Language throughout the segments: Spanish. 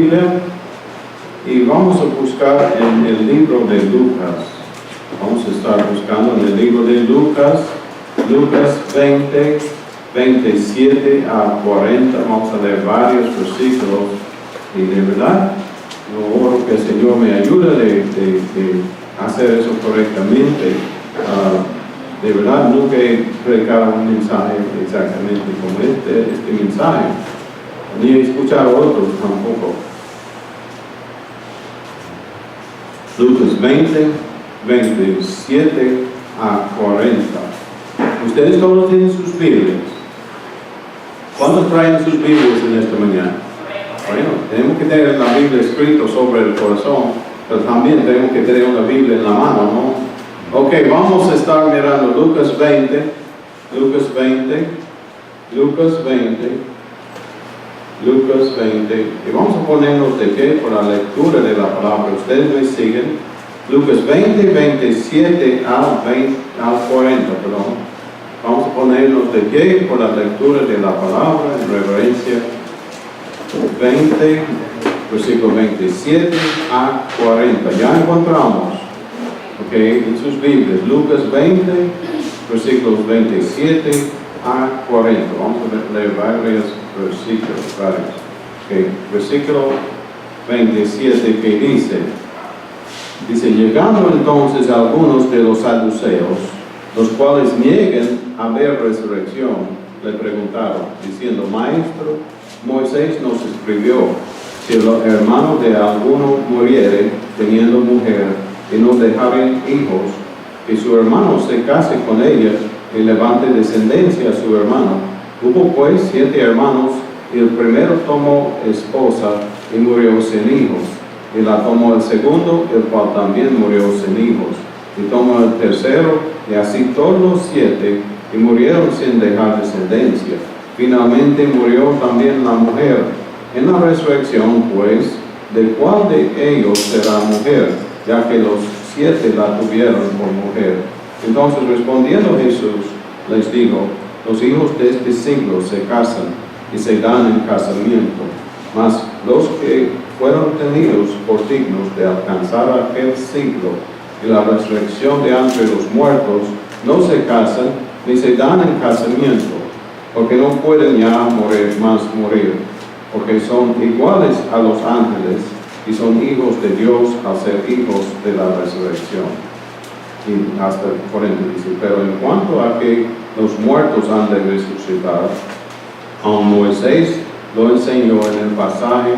Biblia y vamos a buscar en el libro de Lucas. Vamos a estar buscando en el libro de Lucas, Lucas 20, 27 a 40. Vamos a leer varios versículos y de verdad, yo oro que el Señor me ayude de hacer eso correctamente. De verdad, nunca he predicado un mensaje exactamente como este mensaje, ni he escuchado otros tampoco. Lucas 20, 27 a 40. Ustedes todos tienen sus Biblias. ¿Cuántos traen sus Biblias en esta mañana? Bueno, tenemos que tener la Biblia escrita sobre el corazón, pero también tenemos que tener una Biblia en la mano, ¿no? Ok, vamos a estar mirando Lucas 20, Lucas 20, Lucas 20, Lucas 20, y vamos a ponernos de pie por la lectura de la palabra. Ustedes me siguen. Lucas 20, 27 al 40, perdón. Vamos a ponernos de pie por la lectura de la palabra en reverencia. 20, versículo 27 a 40. Ya encontramos, ok, en sus Biblias, Lucas 20, versículos 27 a 40. Vamos a leer varios versículos. Okay. Versículo 27 que dice, llegando entonces algunos de los saduceos, los cuales niegan haber resurrección, le preguntaron, diciendo, Maestro, Moisés nos escribió, si el hermano de alguno muriere teniendo mujer y no dejaren hijos, que su hermano se case con ella y levante descendencia a su hermano. Hubo pues 7 hermanos, y el primero tomó esposa y murió sin hijos, y la tomó el segundo, el cual también murió sin hijos, y tomó el tercero, y así todos los 7, y murieron sin dejar descendencia. Finalmente murió también la mujer. En la resurrección, pues, ¿de cuál de ellos será mujer? Ya que los 7 la tuvieron por mujer. Entonces respondiendo Jesús, les dijo, los hijos de este siglo se casan y se dan en casamiento, mas los que fueron tenidos por dignos de alcanzar aquel siglo y la resurrección de entre los muertos, no se casan ni se dan en casamiento, porque no pueden ya morir, porque son iguales a los ángeles y son hijos de Dios al ser hijos de la resurrección. Y hasta el 40 dice, pero en cuanto a que los muertos han de resucitar, aun Moisés lo enseñó en el pasaje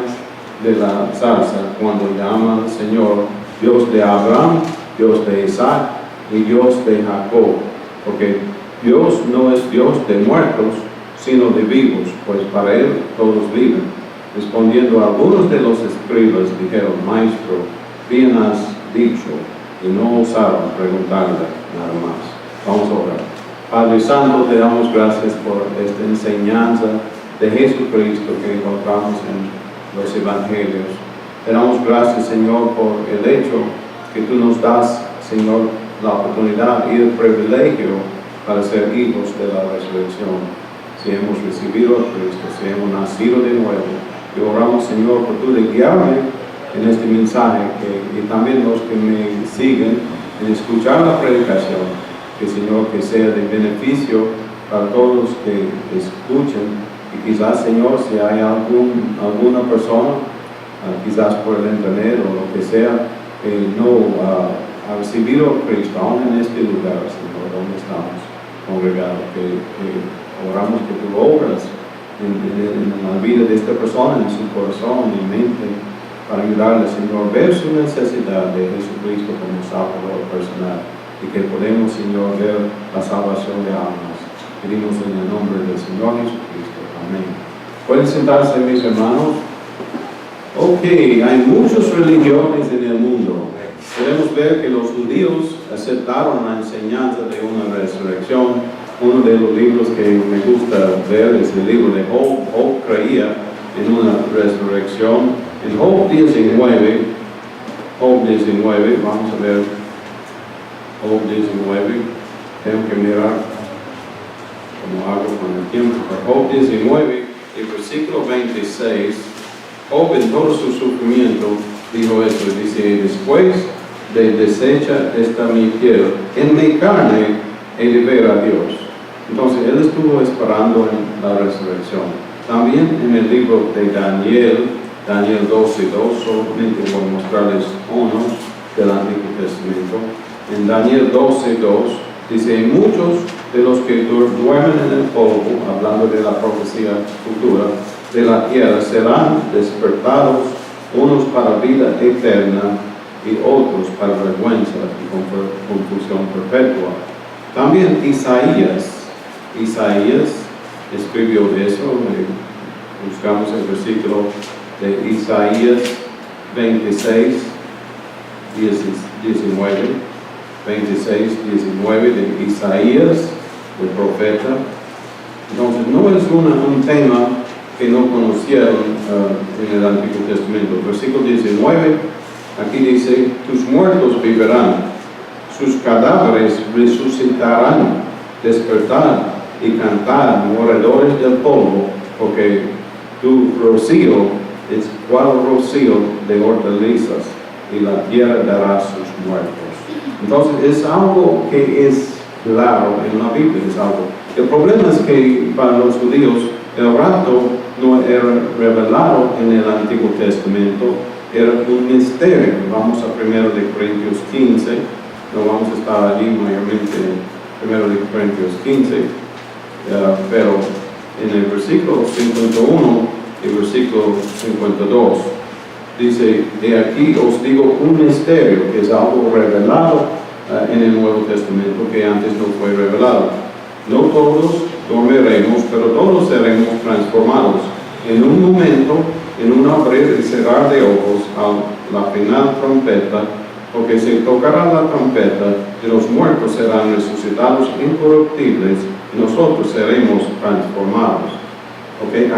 de la zarza, cuando llama al Señor Dios de Abraham, Dios de Isaac y Dios de Jacob, porque Dios no es Dios de muertos, sino de vivos, pues para Él todos viven. Respondiendo algunos de los escribas, dijeron, Maestro, bien has dicho, y no osaron preguntarle nada más. Vamos a orar. Padre Santo, te damos gracias por esta enseñanza de Jesucristo que encontramos en los Evangelios. Te damos gracias, Señor, por el hecho que tú nos das, Señor, la oportunidad y el privilegio para ser hijos de la resurrección. Si hemos recibido a Cristo, si hemos nacido de nuevo, y oramos, Señor, por tú de guiarme en este mensaje y también los que me siguen en escuchar la predicación, que, Señor, que sea de beneficio para todos los que escuchen. Y quizás, Señor, si hay alguna persona, quizás por el internet o lo que sea, que no ha recibido a Cristo, aún en este lugar, Señor, donde estamos congregados, que oramos que tú obras en la vida de esta persona, en su corazón y mente, para ayudarle, Señor, ver su necesidad de Jesucristo como Salvador personal, y que podemos, Señor, ver la salvación de almas. Pedimos en el nombre del Señor Jesucristo. Amén. ¿Pueden sentarse, mis hermanos? Ok, hay muchas religiones en el mundo. Podemos ver que los judíos aceptaron la enseñanza de una resurrección. Uno de los libros que me gusta ver es el libro de Job. Job creía en una resurrección. En Job 19, vamos a ver Job 19, tengo que mirar como hago con el tiempo. Job 19, el versículo 26, Job en todo su sufrimiento dijo eso, dice, después de deshecha esta mi piel, en mi carne he de ver a Dios. Entonces él estuvo esperando en la resurrección. También en el libro de Daniel 12:2, solamente voy a mostrarles unos del Antiguo Testamento. En Daniel 12:2 dice, muchos de los que duermen en el polvo, hablando de la profecía futura de la tierra, serán despertados, unos para vida eterna y otros para vergüenza y confusión perpetua. También Isaías escribió eso. Buscamos el versículo de Isaías 26, 19, 26, 19 de Isaías, el profeta. Entonces no es un tema que no conocieron en el Antiguo Testamento. El versículo 19, aquí dice, tus muertos vivirán, sus cadáveres resucitarán, despertar y cantar, moradores del polvo, porque tu rocío es cual rocío de hortalizas, y la tierra dará sus muertos. Entonces es algo que es claro en la Biblia, es algo. El problema es que para los judíos el rapto no era revelado en el Antiguo Testamento, era un misterio. Vamos a 1 Corintios 15, no vamos a estar allí mayormente en 1 Corintios 15, pero en el versículo 51 y versículo 52 dice, de aquí os digo un misterio, que es algo revelado en el Nuevo Testamento que antes no fue revelado. No todos dormiremos, pero todos seremos transformados en un momento, en un abrir y cerrar de ojos a la final trompeta, porque se tocará la trompeta y los muertos serán resucitados incorruptibles y nosotros seremos transformados. Okay.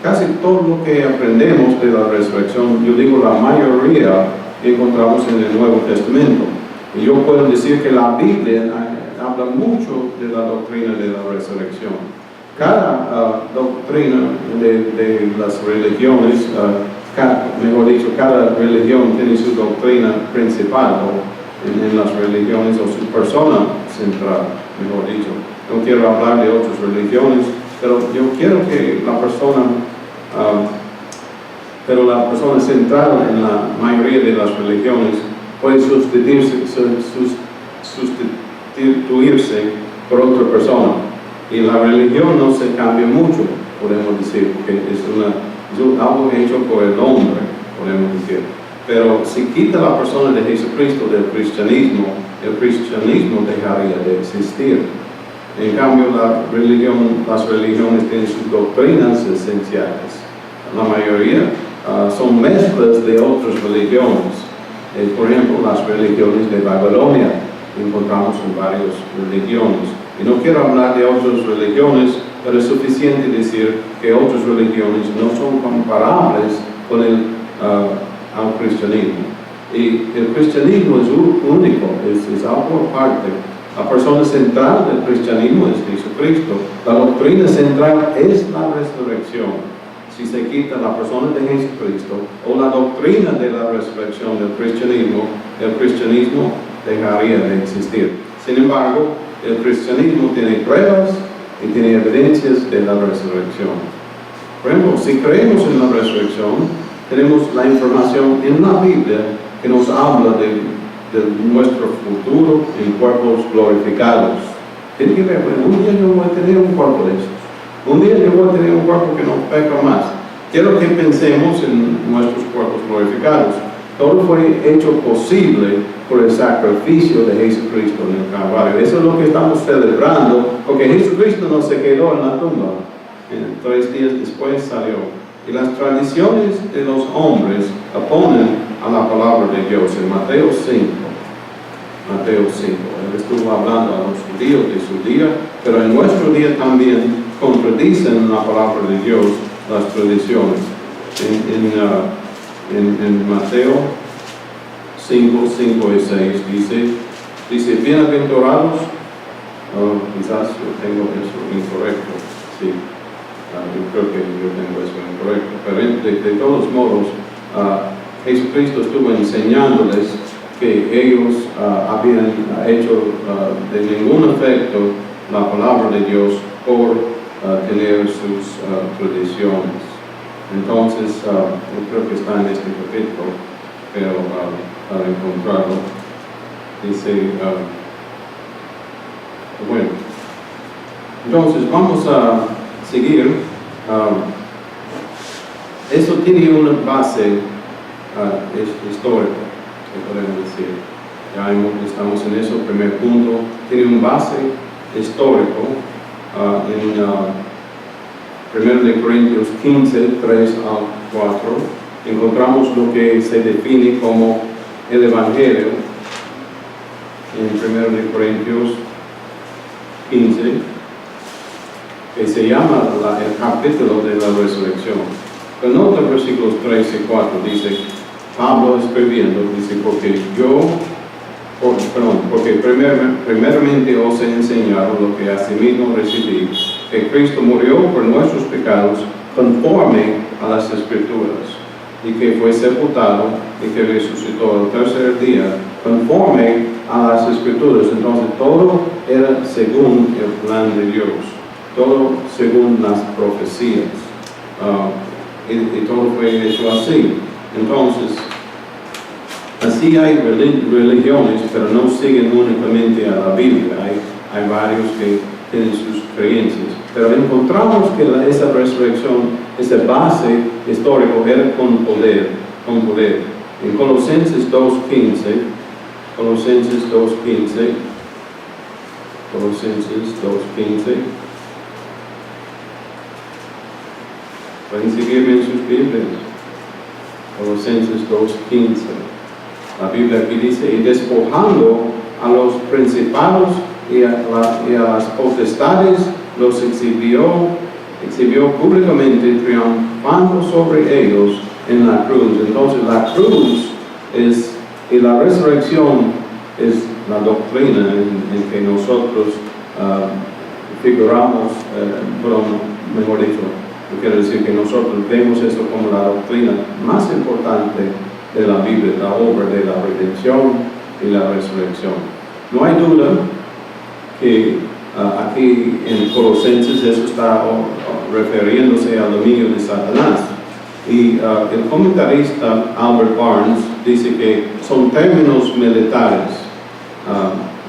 Casi todo lo que aprendemos de la resurrección, yo digo la mayoría, encontramos en el Nuevo Testamento. Y yo puedo decir que la Biblia habla mucho de la doctrina de la resurrección. Cada doctrina de las religiones, cada religión tiene su doctrina principal, o en las religiones, o su persona central, mejor dicho. No quiero hablar de otras religiones, pero yo quiero que la persona central en la mayoría de las religiones puede sustituirse por otra persona. Y la religión no se cambia mucho, podemos decir, porque es algo hecho por el hombre, podemos decir. Pero si quita la persona de Jesucristo del cristianismo, el cristianismo dejaría de existir. En cambio, las religiones tienen sus doctrinas esenciales. La mayoría son mezclas de otras religiones. Por ejemplo, las religiones de Babilonia, encontramos en varias religiones. Y no quiero hablar de otras religiones, pero es suficiente decir que otras religiones no son comparables con al cristianismo. Y el cristianismo es único, es algo aparte. La persona central del cristianismo es Jesucristo. La doctrina central es la resurrección. Si se quita la persona de Jesucristo o la doctrina de la resurrección del cristianismo, el cristianismo dejaría de existir. Sin embargo, el cristianismo tiene pruebas y tiene evidencias de la resurrección. Por ejemplo, si creemos en la resurrección, tenemos la información en la Biblia que nos habla de nuestro futuro en cuerpos glorificados. Tiene que ver, bueno, un día yo voy a tener un cuerpo de esos. Un día yo voy a tener un cuerpo que no peca más. Quiero que pensemos en nuestros cuerpos glorificados. Todo fue hecho posible por el sacrificio de Jesucristo en el Calvario. Eso es lo que estamos celebrando, porque Jesucristo no se quedó en la tumba. 3 días después salió. Y las tradiciones de los hombres oponen a la palabra de Dios. En Mateo 5, él estuvo hablando a los judíos de su día, pero en nuestro día también contradicen la palabra de Dios las tradiciones. En Mateo 5, 5 y 6 dice bienaventurados, quizás yo tengo eso incorrecto, sí. Yo creo que yo tengo eso incorrecto, pero de todos modos, Jesucristo estuvo enseñándoles que ellos habían hecho de ningún efecto la palabra de Dios por tener sus tradiciones. Entonces, yo creo que está en este capítulo, pero para encontrarlo, dice, bueno, entonces vamos a seguir. Esto tiene una base histórica, que podemos decir. Ya estamos en eso, primer punto. Tiene un base histórico en 1 Corintios 15, 3 al 4. Encontramos lo que se define como el Evangelio en 1 Corintios 15, que se llama el capítulo de la resurrección. Pero nota versículos 3 y 4, dice, Pablo escribiendo, dice, porque primeramente os he enseñado lo que asimismo recibí, que Cristo murió por nuestros pecados conforme a las Escrituras, y que fue sepultado y que resucitó el tercer día conforme a las Escrituras. Entonces todo era según el plan de Dios, todo según las profecías, y todo fue hecho así. Entonces, así hay religiones, pero no siguen únicamente a la Biblia. Hay varios que tienen sus creencias. Pero encontramos que esa resurrección, esa base histórica era con poder. En Colosenses 2.15, pueden seguirme en sus Biblias. Colosenses 2.15. La Biblia aquí dice, y despojando a los principados y a las potestades, los exhibió públicamente, triunfando sobre ellos en la cruz. Entonces la cruz y la resurrección es la doctrina en que nosotros figuramos, mejor dicho, quiero decir que nosotros vemos eso como la doctrina más importante de la Biblia, la obra de la redención y la resurrección. No hay duda que aquí en Colosenses eso está refiriéndose al dominio de Satanás. Y el comentarista Albert Barnes dice que son términos militares.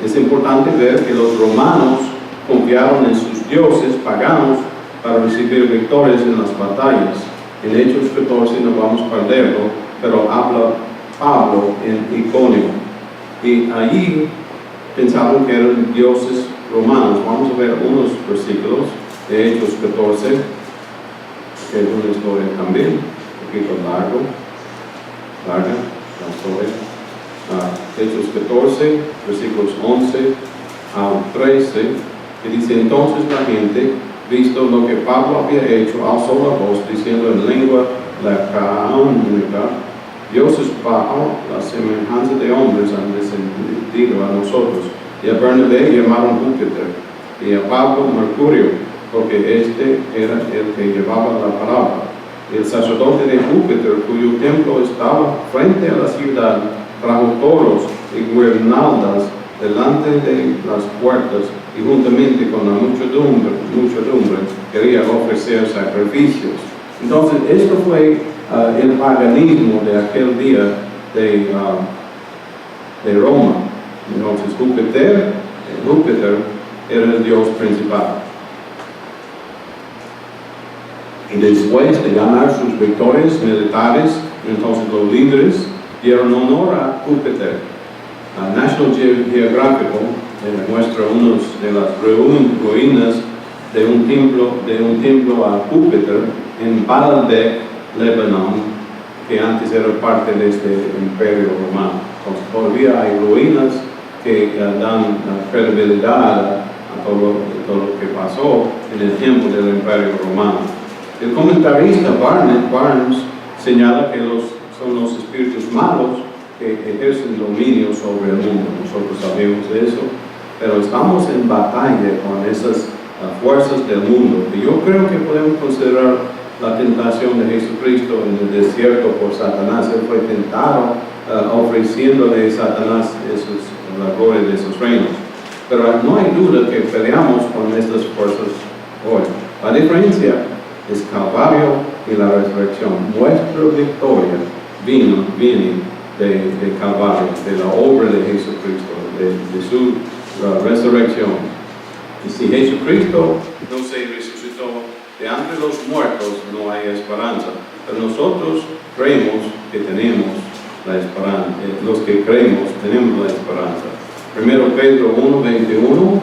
Es importante ver que los romanos confiaron en sus dioses paganos para recibir victorias en las batallas. En Hechos 14 no vamos a perderlo, pero habla Pablo en Iconio. Y allí pensaban que eran dioses romanos. Vamos a ver unos versículos de Hechos 14, que es una historia también, un poquito larga la historia. Hechos 14, versículos 11 al 13, que dice, entonces la gente, visto lo que Pablo había hecho, alzó la voz, diciendo en lengua lacaónica, dioses bajo la semejanza de hombres han descendido a nosotros. Y a Bernabé llamaron Júpiter, y a Pablo Mercurio, porque este era el que llevaba la palabra. Y el sacerdote de Júpiter, cuyo templo estaba frente a la ciudad, trajo toros y guirnaldas delante de las puertas, y juntamente con la muchedumbre quería ofrecer sacrificios. Entonces, esto fue el paganismo de aquel día de Roma. Entonces, Júpiter era el dios principal. Y después de ganar sus victorias militares, entonces los líderes dieron honor a Júpiter. National Geographic muestra unas de las ruinas de un templo a Júpiter en Baalbek, Lebanon, que antes era parte de este imperio romano. Entonces todavía hay ruinas que dan credibilidad a todo lo que pasó en el tiempo del imperio romano. El comentarista Barnes señala que son los espíritus malos que ejercen dominio sobre el mundo. Nosotros sabemos de eso, pero estamos en batalla con esas fuerzas del mundo. Y yo creo que podemos considerar la tentación de Jesucristo en el desierto por Satanás. Él fue tentado ofreciéndole a Satanás la gloria de sus reinos. Pero no hay duda que peleamos con estas fuerzas hoy. La diferencia es Calvario y la resurrección. Nuestra victoria viene de Calvario, de la obra de Jesucristo, de su resurrección. Y si Jesucristo no se resucitó de entre los muertos, no hay esperanza. Pero nosotros creemos que tenemos la esperanza. Los que creemos tenemos la esperanza. 1 Pedro 1:21,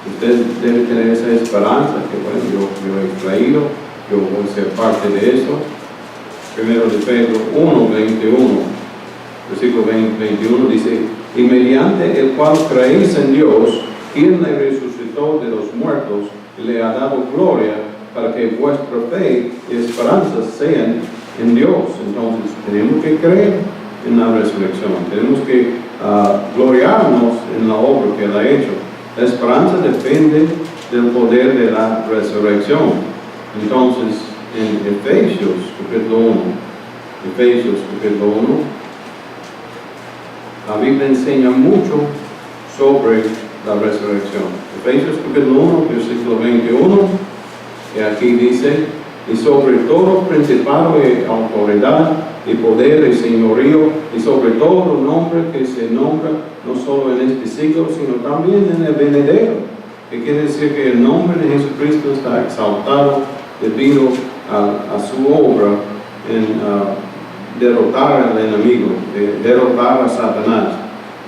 usted debe tener esa esperanza que bueno, yo he traído, yo voy a ser parte de eso. 1 Pedro 1:21, versículo 21 dice, y mediante el cual creéis en Dios, quien le resucitó de los muertos y le ha dado gloria, para que vuestra fe y esperanza sean en Dios. Entonces tenemos que creer en la resurrección, tenemos que gloriarnos en la obra que Él ha hecho. La esperanza depende del poder de la resurrección. Entonces, en Efesios capítulo 1, la Biblia enseña mucho sobre la resurrección. Efesios capítulo 1, versículo 21, que aquí dice, y sobre todo principado y autoridad, y poder y señorío, y sobre todo nombre que se nombra, no solo en este siglo, sino también en el venidero. Que quiere decir que el nombre de Jesucristo está exaltado debido a su obra en derrotar al enemigo, derrotar a Satanás.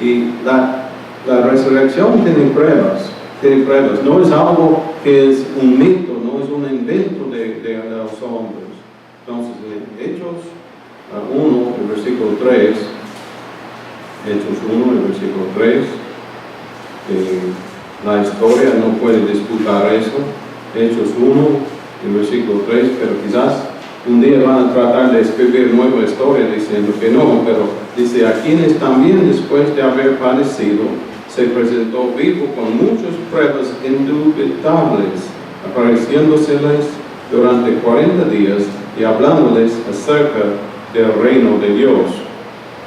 Y la resurrección tiene pruebas. No es algo que es un mito, no es un invento de los hombres. Entonces, en Hechos 1, el versículo 3, la historia no puede disputar eso. Hechos 1, el versículo 3, pero quizás un día van a tratar de escribir nueva historia diciendo que no, pero dice, a quienes también después de haber padecido, se presentó vivo con muchas pruebas indubitables, apareciéndoseles durante 40 días y hablándoles acerca del reino de Dios.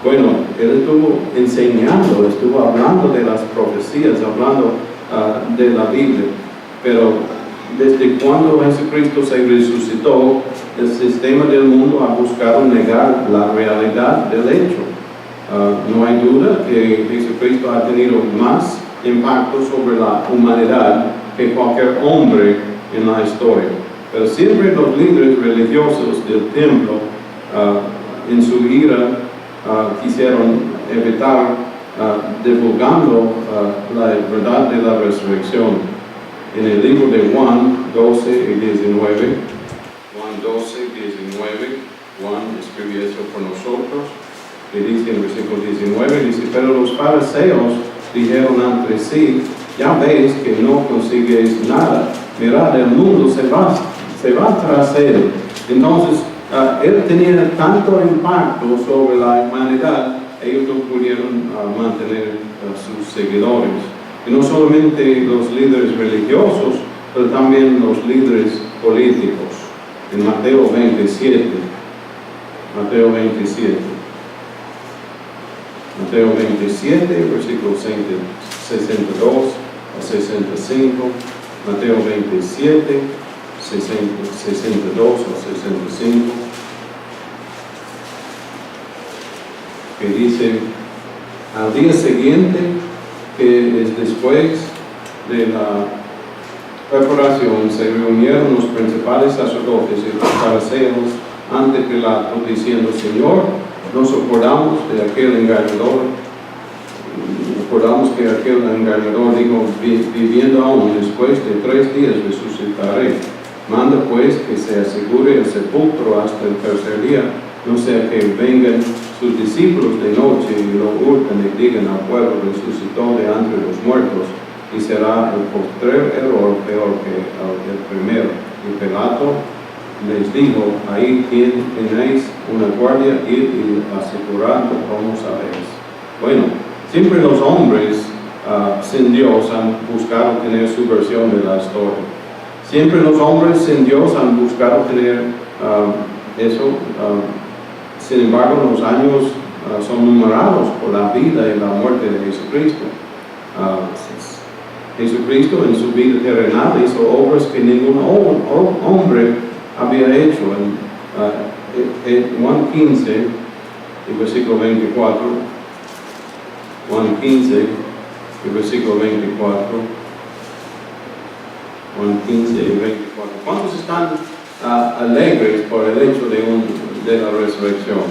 Bueno, Él estuvo enseñando, estuvo hablando de las profecías, hablando de la Biblia, pero desde cuando Jesucristo se resucitó, el sistema del mundo ha buscado negar la realidad del hecho. No hay duda que Jesucristo ha tenido más impacto sobre la humanidad que cualquier hombre en la historia. Pero siempre los líderes religiosos del templo, en su ira, quisieron evitar divulgando la verdad de la resurrección. En el libro de Juan 12 y 19, Juan escribió eso por nosotros. Y dice en el versículo 19, dice, pero los fariseos dijeron entre sí, ya veis que no consigues nada, mirad, el mundo se va tras él. Entonces, él tenía tanto impacto sobre la humanidad, ellos no pudieron mantener sus seguidores. Y no solamente los líderes religiosos, pero también los líderes políticos. En Mateo 27, versículos 62 a 65, Mateo 27, 62 a 65, que dice, al día siguiente, que es después de la preparación, se reunieron los principales sacerdotes y los fariseos ante Pilato, diciendo, Señor, nos acordamos de aquel engañador, recordamos que aquel engañador dijo, viviendo aún después de 3 días resucitaré. Manda pues que se asegure el sepulcro hasta el tercer día, no sea que vengan sus discípulos de noche y lo hurten y digan al pueblo, resucitó de entre los muertos, y será el postrer error peor que el primero. Y Pilato les dijo, ahí tenéis una guardia, id y aseguradlo como sabéis. Bueno, siempre los hombres sin Dios han buscado tener su versión de la historia. Siempre los hombres sin Dios han buscado tener eso. Sin embargo, los años son numerados por la vida y la muerte de Jesucristo. Jesucristo en su vida terrenal hizo obras que ningún hombre había hecho. En Juan 15, el versículo 24, Juan 15, el versículo 24, Juan 15 y 24. ¿Cuántos están alegres por el hecho de la resurrección?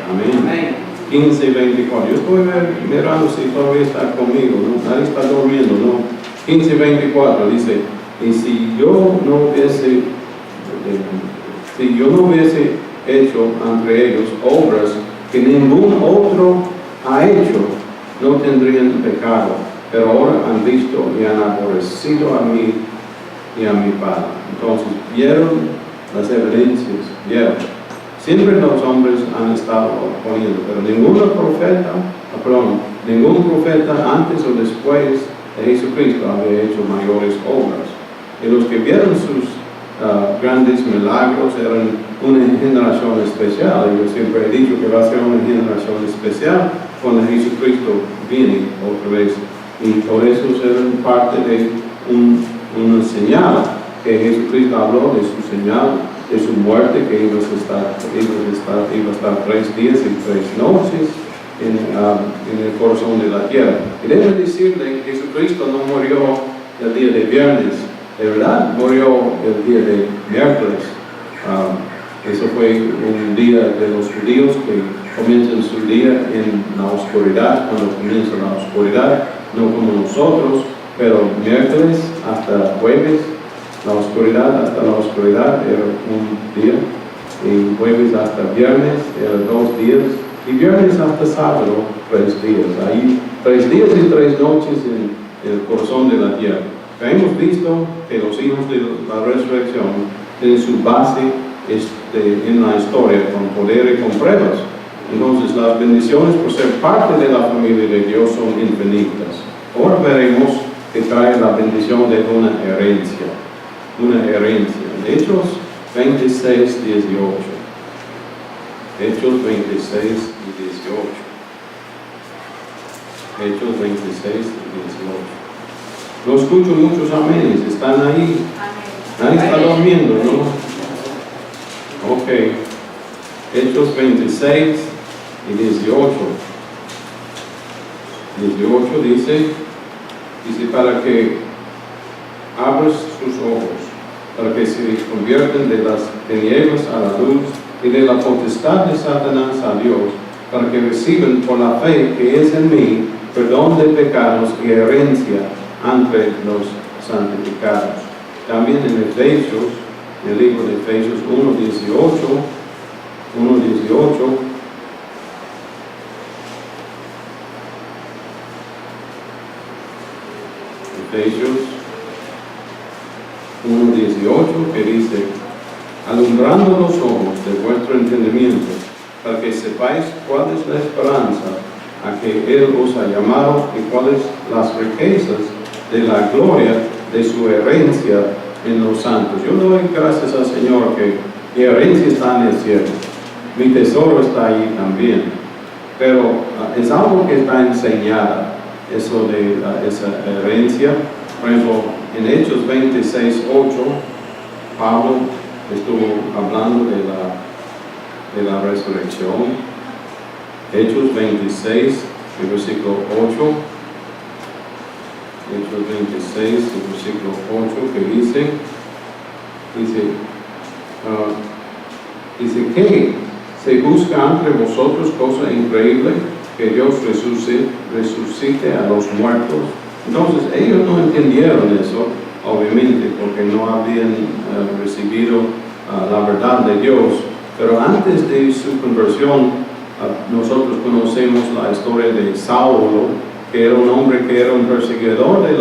Amén. 15 y 24. Yo estoy mirando si todavía está conmigo, ¿no? Nadie está durmiendo, ¿no? 15 y 24 dice, y si yo no hubiese hecho entre ellos obras que ningún otro ha hecho, no tendrían pecado, pero ahora han visto y han aborrecido a mí y a mi Padre. Entonces, vieron las evidencias, vieron. Siempre los hombres han estado poniendo, pero ningún profeta antes o después de Jesucristo había hecho mayores obras. Y los que vieron sus grandes milagros eran una generación especial. Y yo siempre he dicho que va a ser una generación especial cuando Jesucristo viene otra vez. Y por eso eran parte de una señal que Jesucristo habló de su señal, de su muerte, que iba a estar 3 días y 3 noches en el corazón de la tierra. Y debo decirle que Jesucristo no murió el día de viernes, de verdad murió el día de miércoles. Eso fue un día de los judíos que comienzan su día en la oscuridad, cuando comienza la oscuridad, no como nosotros, pero miércoles hasta jueves, la oscuridad hasta la oscuridad era un día, y jueves hasta viernes era 2 días, y viernes hasta sábado 3 días. Ahí 3 días y 3 noches en el corazón de la tierra. Hemos visto que los hijos de la resurrección tienen su base en la historia con poder y con pruebas. Entonces las bendiciones por ser parte de la familia de Dios son infinitas. Ahora veremos que trae la bendición de una herencia. Una herencia. Hechos 26, 18. Hechos 26 y 18. Hechos 26 y 18. No escucho muchos amenes, están ahí. Nadie está durmiendo, ¿no? Ok. Hechos 26 y 18. 18 dice para que abras sus ojos, para que se conviertan de las tinieblas a la luz y de la potestad de Satanás a Dios, para que reciban por la fe que es en mí perdón de pecados y herencia entre los santificados. También en Efesios, en el libro de Efesios 1:18, Efesios 1:18, que dice, alumbrando los ojos de vuestro entendimiento, para que sepáis cuál es la esperanza a que Él os ha llamado y cuáles las riquezas de la gloria de su herencia en los santos. Yo doy gracias al Señor que mi herencia está en el cielo, mi tesoro está ahí también, pero es algo que está enseñada, eso de esa herencia. Por ejemplo, en Hechos 26:8, Pablo estuvo hablando de la resurrección. Hechos 26, el versículo 8. Hechos 26, el versículo 8, que dice que se busca entre vosotros cosa increíble, que Dios resucite a los muertos. Entonces ellos no entendieron eso, obviamente, porque no habían recibido la verdad de Dios, pero antes de su conversión, nosotros conocemos la historia de Saulo, que era un hombre que era un perseguidor de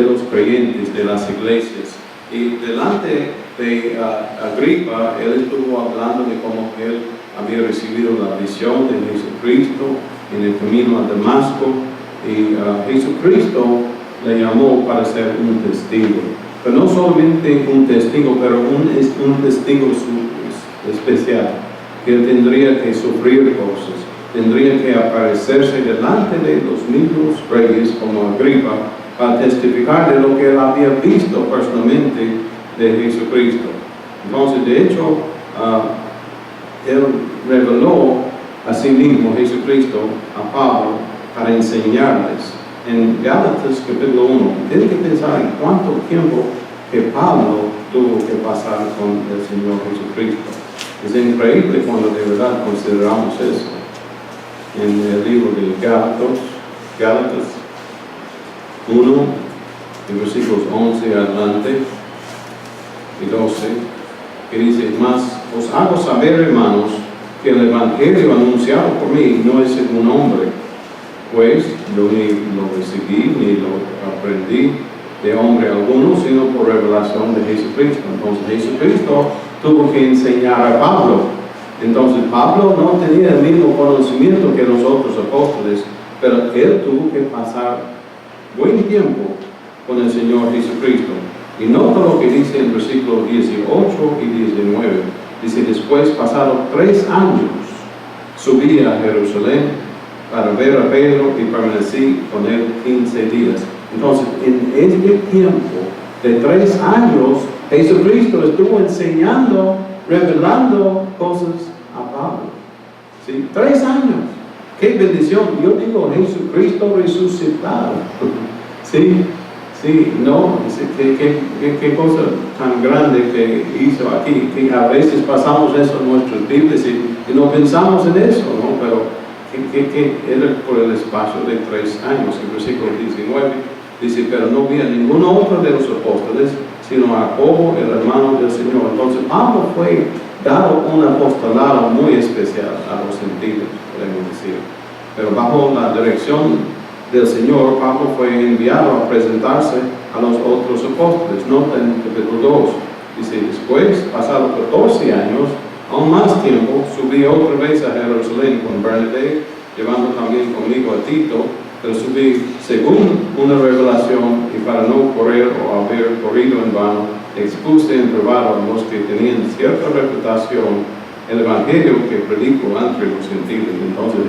los creyentes, de las iglesias. Y delante de Agripa, él estuvo hablando de cómo él había recibido la visión de Jesucristo en el camino a Damasco. Y Jesucristo le llamó para ser un testigo. Pero no solamente un testigo, pero un testigo especial, que él tendría que sufrir cosas, tendría que aparecerse delante de los mismos reyes como Agripa para testificar de lo que él había visto personalmente de Jesucristo. Entonces, de hecho, él reveló a sí mismo Jesucristo a Pablo para enseñarles. En Gálatas capítulo 1, tienen que pensar en cuánto tiempo que Pablo tuvo que pasar con el Señor Jesucristo. Es increíble cuando de verdad consideramos eso. En el libro de Gálatas 1, de versículos 11 adelante y 12, que dice: mas os hago saber, hermanos, que el evangelio anunciado por mí no es según hombre, pues yo ni lo recibí ni lo aprendí de hombre alguno, sino por revelación de Jesucristo. Entonces Jesucristo tuvo que enseñar a Pablo. Entonces Pablo no tenía el mismo conocimiento que los otros apóstoles, pero él tuvo que pasar buen tiempo con el Señor Jesucristo. Y nota lo que dice en versículos 18 y 19. Dice: después, pasados 3 años, subí a Jerusalén para ver a Pedro y permanecí con él 15 días. Entonces, en este tiempo de 3 años, Jesucristo estuvo enseñando, revelando cosas a Pablo. ¿Sí? 3 años. ¡Qué bendición! Yo digo Jesucristo resucitado. ¿Sí? Sí, no, qué cosa tan grande que hizo aquí, que a veces pasamos eso en nuestras Biblias y no pensamos en eso, ¿no? Pero que era por el espacio de 3 años. En versículo 19 dice: pero no vi a ninguno otro de los apóstoles, sino a Jacobo, el hermano del Señor. Entonces Pablo fue dado un apostolado muy especial a los gentiles, podemos decir. Pero bajo la dirección del Señor, Pablo fue enviado a presentarse a los otros apóstoles. Nota en capítulo 2, dice: después, pasados 14 años, aún más tiempo, subí otra vez a Jerusalén con Bernabé, llevando también conmigo a Tito, pero subí según una revelación, y para no correr o haber corrido en vano, expuse en privado a los que tenían cierta reputación el evangelio que predico entre los gentiles. Entonces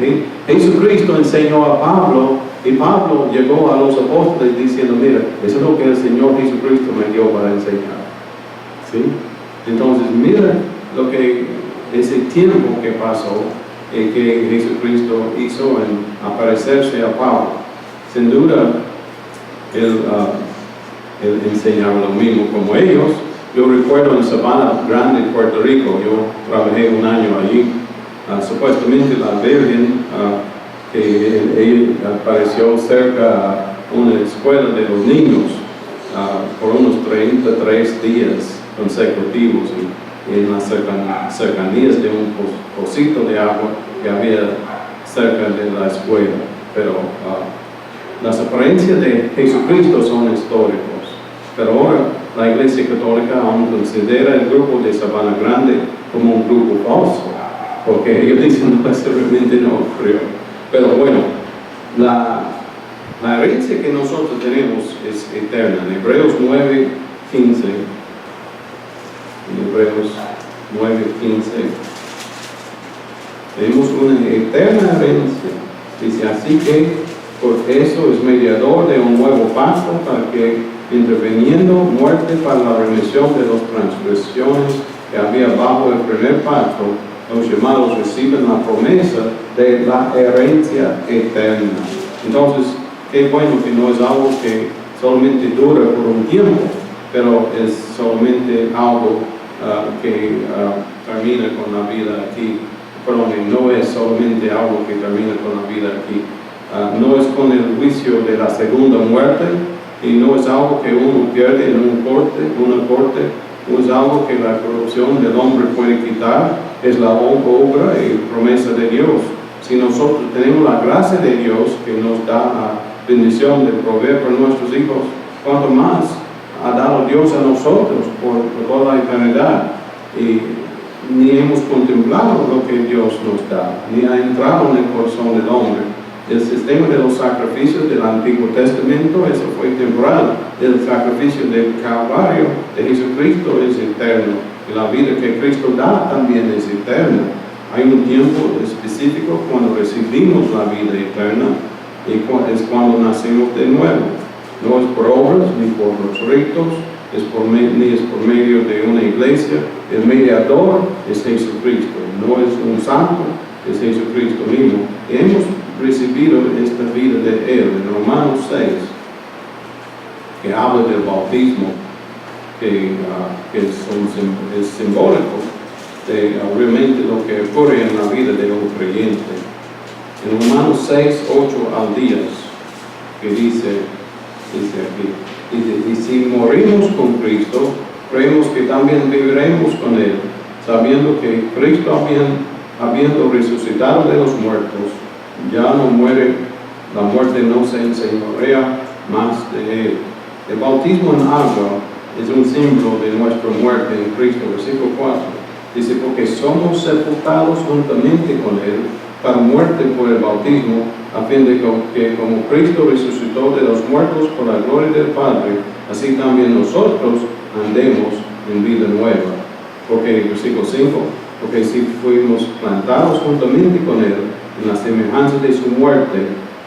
Jesucristo enseñó a Pablo, y Pablo llegó a los apóstoles diciendo: mira, eso es lo que el Señor Jesucristo me dio para enseñar. ¿Sí? Entonces mira lo que ese tiempo que pasó, que Jesucristo hizo en aparecerse a Pablo. Sin duda, él enseñaba lo mismo como ellos. Yo recuerdo en Sabana Grande, Puerto Rico, yo trabajé un año allí. Supuestamente la Virgen, que ella apareció cerca a una escuela de los niños por unos 33 días consecutivos, y en las cercanías de un pocito de agua que había cerca de la escuela. Pero las apariencias de Jesucristo son históricos. Pero ahora la Iglesia Católica aún considera el grupo de Sabana Grande como un grupo falso, porque ellos dicen: no, eso realmente no ocurrió. Pero bueno, la herencia que nosotros tenemos es eterna. En Hebreos 9:15, tenemos una eterna herencia. Dice: así que por eso es mediador de un nuevo pacto, para que, interviniendo muerte para la remisión de las transgresiones que había bajo el primer pacto, los llamados reciben la promesa de la herencia eterna. Entonces, qué bueno que no es algo que solamente dura por un tiempo, pero es solamente algo que termina con la vida aquí. Perdón, no es solamente algo que termina con la vida aquí. No es con el juicio de la segunda muerte, y no es algo que uno pierde en una corte, no es algo que la corrupción del hombre puede quitar. Es la obra y promesa de Dios. Si nosotros tenemos la gracia de Dios, que nos da la bendición de proveer por nuestros hijos, cuanto más ha dado Dios a nosotros por toda la eternidad. Y ni hemos contemplado lo que Dios nos da, ni ha entrado en el corazón del hombre El sistema de los sacrificios del Antiguo Testamento, eso fue temporal. El sacrificio del Calvario de Jesucristo es eterno. Y la vida que Cristo da también es eterna. Hay un tiempo específico cuando recibimos la vida eterna y es cuando nacemos de nuevo. No es por obras ni por los ritos, ni es por medio de una iglesia. El mediador es Jesucristo, no es un santo, es Jesucristo mismo. Y hemos recibido esta vida de Él en Romanos 6, que habla del bautismo, que es simbólico de realmente lo que ocurre en la vida de un creyente. En Romanos 6, 8 al 10, que dice aquí, y si morimos con Cristo, creemos que también viviremos con Él, sabiendo que Cristo, habiendo resucitado de los muertos, ya no muere, la muerte no se enseñorea más de Él. El bautismo en agua es un símbolo de nuestra muerte en Cristo, versículo 4. Dice, porque somos sepultados juntamente con Él para muerte por el bautismo, a fin de que como Cristo resucitó de los muertos por la gloria del Padre, así también nosotros andemos en vida nueva. Porque, versículo 5, porque si fuimos plantados juntamente con Él en la semejanza de su muerte,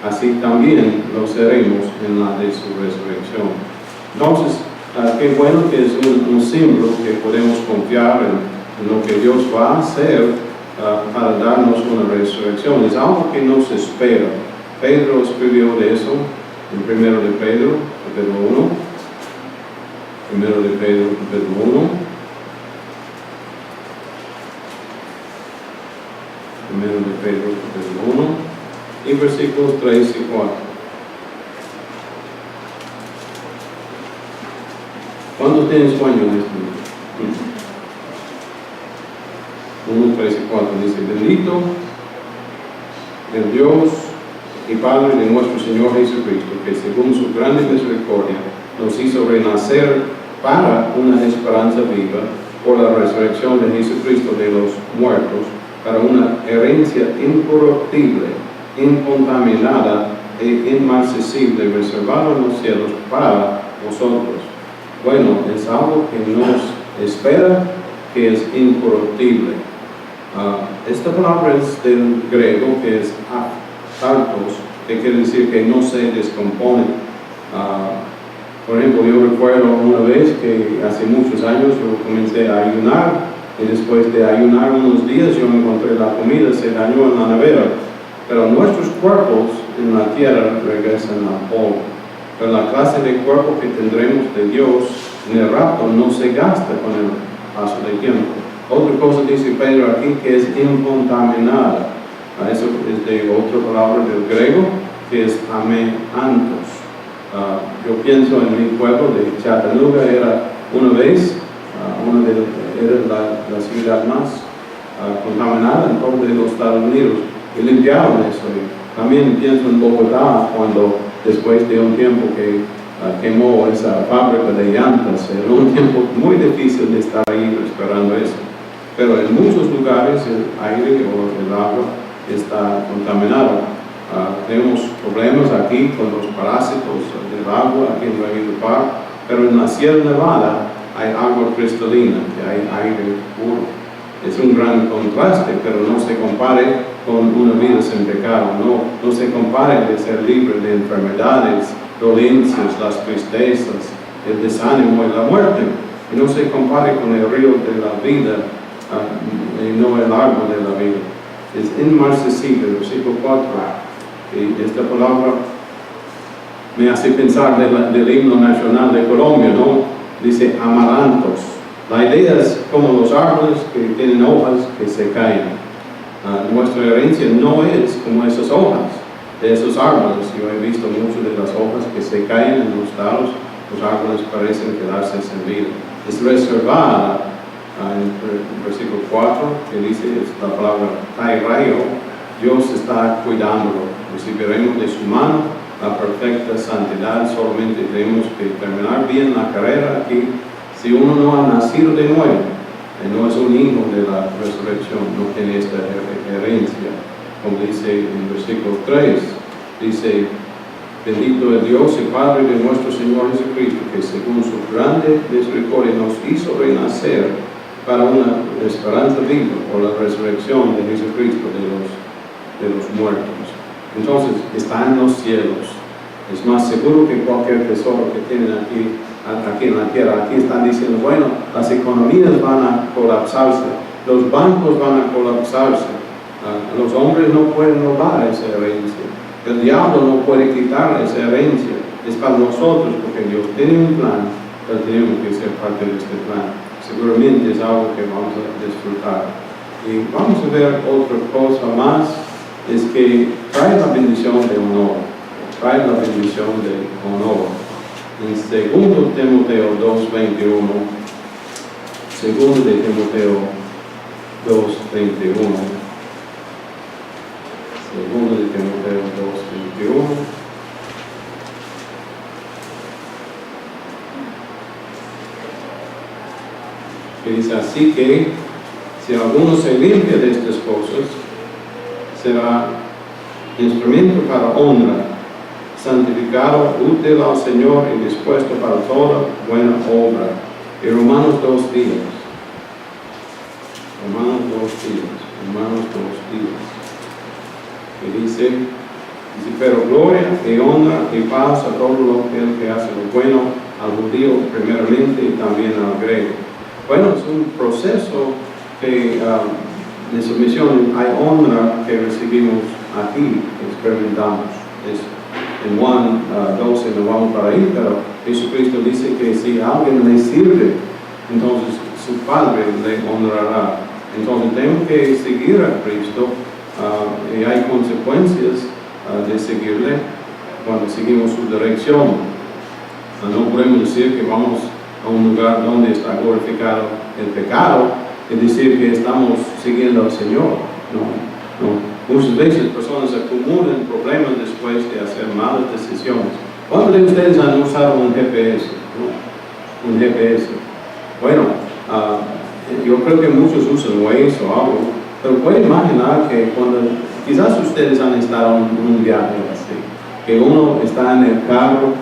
así también lo seremos en la de su resurrección. Entonces, qué bueno que es un símbolo que podemos confiar en lo que Dios va a hacer para darnos una resurrección. Es algo que nos espera. Pedro escribió de eso en 1 de Pedro, capítulo 1. 1 de Pedro, capítulo 1. 1 de Pedro, capítulo 1. Y versículos 3 y 4. ¿Cuántos tienen sueño en este momento? 1, 3 y 4 dice, bendito el Dios y Padre de nuestro Señor Jesucristo, que según su grande misericordia nos hizo renacer para una esperanza viva por la resurrección de Jesucristo de los muertos, para una herencia incorruptible, incontaminada e inmarcesible, reservada en los cielos para vosotros. Bueno, es algo que nos espera, que es incorruptible. Esta palabra es del griego, que es aptartos, que quiere decir que no se descompone. Por ejemplo, yo recuerdo una vez que hace muchos años yo comencé a ayunar, y después de ayunar unos días yo encontré la comida se dañó en la nevera. Pero nuestros cuerpos en la tierra regresan al polvo. Pero la clase de cuerpo que tendremos de Dios en el rapto no se gasta con el paso del tiempo. Otra cosa dice Pedro aquí, que es incontaminada. Eso es de otra palabra del griego, que es ameantos. Yo pienso en mi pueblo de Chattanooga, era una vez, era la ciudad más contaminada en todo de los Estados Unidos, y limpiaron eso. Y también pienso en Bogotá, cuando después de un tiempo que quemó esa fábrica de llantas, era un tiempo muy difícil de estar ahí esperando eso. Pero en muchos lugares el aire o el agua está contaminado. Tenemos problemas aquí con los parásitos del agua aquí en Railroad Park, pero en la Sierra Nevada hay agua cristalina, que hay aire puro. Es un gran contraste, pero no se compare con una vida sin pecado, no se compare de ser libre de enfermedades, dolencias, las tristezas, el desánimo y la muerte, y no se compare con el río de la vida y no el árbol de la vida. Es inmarcesible, versículo 4. Y esta palabra me hace pensar del himno nacional de Colombia, ¿no? Dice amarantos. La idea es como los árboles que tienen hojas que se caen. Nuestra herencia no es como esas hojas de esos árboles. Yo he visto muchas de las hojas que se caen en los talos. Los árboles parecen quedarse sin vida. Es reservada. En el versículo 4, que dice la palabra rayo, Dios está cuidándolo. Recibiremos de su mano la perfecta santidad. Solamente tenemos que terminar bien la carrera aquí. Si uno no ha nacido de nuevo, no es un hijo de la resurrección, no tiene esta herencia. Como dice en versículo 3, Dice, bendito el Dios y Padre de nuestro Señor Jesucristo, que según su grande misericordia nos hizo renacer para una esperanza viva por la resurrección de Jesucristo de los muertos. Entonces, está en los cielos. Es más seguro que cualquier tesoro que tienen aquí en la tierra. Aquí están diciendo, bueno, las economías van a colapsarse, los bancos van a colapsarse, los hombres no pueden robar esa herencia, el diablo no puede quitar esa herencia. Es para nosotros, porque Dios tiene un plan, pero tenemos que ser parte de este plan. Seguramente es algo que vamos a disfrutar. Y vamos a ver otra cosa más, es que trae la bendición de honor, trae la bendición de honor. En 2 Timoteo 2:21, 2 de Timoteo 2:21, 2 de Timoteo 2:21, que dice así que si alguno se limpia de estas cosas, será instrumento para honra, santificado, útil al Señor y dispuesto para toda buena obra. Y Romanos 2 días. Y dice, pero gloria y honra y paz a todo el que hace lo bueno, al judío primeramente y también al griego. Bueno, es un proceso que de sumisión, hay honra que recibimos aquí, que experimentamos. En Juan 12 no vamos para ahí, pero Jesucristo dice que si alguien le sirve, entonces su Padre le honrará. Entonces tenemos que seguir a Cristo y hay consecuencias de seguirle cuando seguimos su dirección. No podemos decir que vamos a un lugar donde está glorificado el pecado y decir que estamos siguiendo al Señor. No. Muchas veces personas acumulan problemas después de hacer malas decisiones. ¿Cuántos de ustedes han usado un GPS? ¿No? Un GPS. Bueno, yo creo que muchos usan Waze o algo, pero puede imaginar que cuando quizás ustedes han estado en un viaje así, que uno está en el carro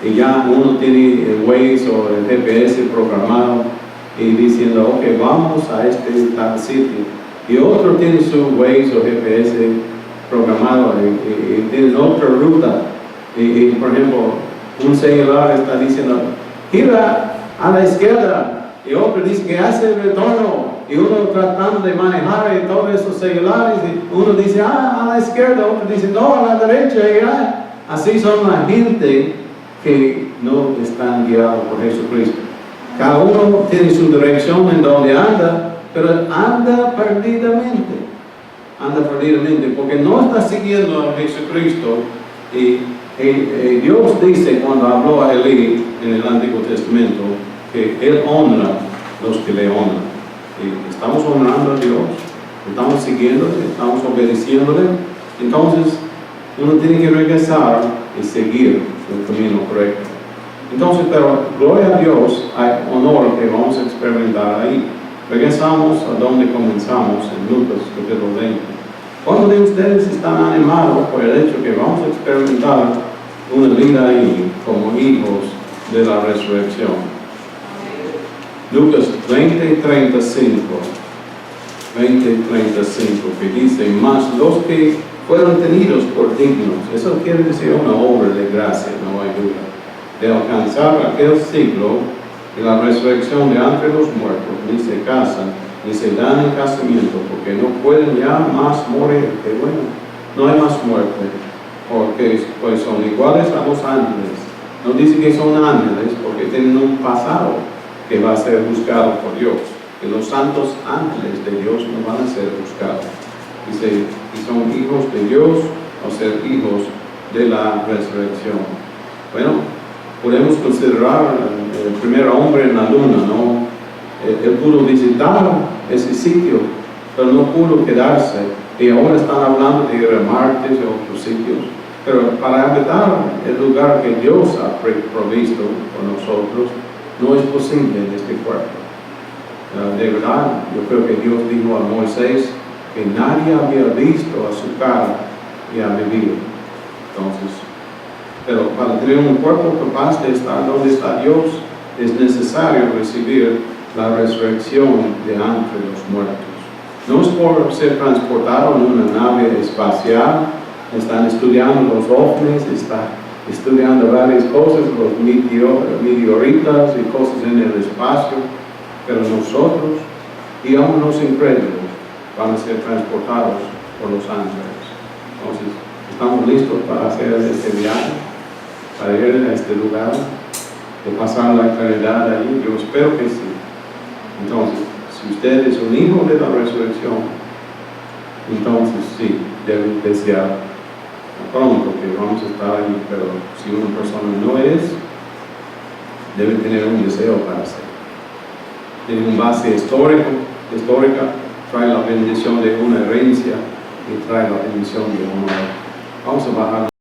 y ya uno tiene el Waze o el GPS programado y diciendo, ok, vamos a este tal sitio. Y otro tiene su Waze o GPS programado y tiene otra ruta. Y, por ejemplo, un celular está diciendo, gira a la izquierda. Y otro dice que hace el retorno. Y uno tratando de manejar todos esos celulares. Y uno dice, a la izquierda. Otro dice, no, a la derecha. Y, así son la gente que no están guiados por Jesucristo. Cada uno tiene su dirección en donde anda, pero anda perdidamente, porque no está siguiendo a Jesucristo. Y Dios dice cuando habló a Elí en el Antiguo Testamento que Él honra a los que le honran. Y estamos honrando a Dios, estamos siguiéndole, estamos obedeciéndole. Entonces uno tiene que regresar y seguir el camino correcto. Entonces, pero gloria a Dios, hay honor que vamos a experimentar ahí. Regresamos a donde comenzamos, en Lucas capítulo 20. ¿Cuántos de ustedes están animados por el hecho que vamos a experimentar una vida ahí como hijos de la resurrección? Lucas 20:35, que dice, mas los que fueron tenidos por dignos, eso quiere decir una obra de gracia, no hay duda, de alcanzar aquel siglo y la resurrección de entre los muertos, ni se casan, ni se dan en casamiento, porque no pueden ya más morir. Que bueno, no hay más muerte, porque pues son iguales a los ángeles. No dice que son ángeles, porque tienen un pasado que va a ser buscado por Dios. Que los santos ángeles de Dios no van a ser buscados. Dice, y son hijos de Dios, o ser hijos de la resurrección. Bueno, podemos considerar el primer hombre en la luna, ¿no? Él pudo visitar ese sitio, pero no pudo quedarse. Y ahora están hablando de ir a Marte y otros sitios. Pero para habitar el lugar que Dios ha provisto por nosotros, no es posible en este cuerpo. De verdad, yo creo que Dios dijo a Moisés que nadie había visto a su cara y ha vivido. Entonces, pero para tener un cuerpo capaz de estar donde está Dios, es necesario recibir la resurrección de entre los muertos. No es por ser transportado en una nave espacial, están estudiando los ovnis, están estudiando varias cosas, los meteoritas y cosas en el espacio, pero nosotros y aún los incrédulos van a ser transportados por los ángeles. Entonces, ¿estamos listos para hacer este viaje? Para ir a este lugar, de pasar la eternidad allí? Yo espero que sí. Entonces, si usted es un hijo de la resurrección, entonces sí, debe desear pronto que vamos a estar ahí, pero si una persona no es, debe tener un deseo para hacerlo. Tiene un base histórica, trae la bendición de una herencia y trae la bendición de honor. Vamos a bajar.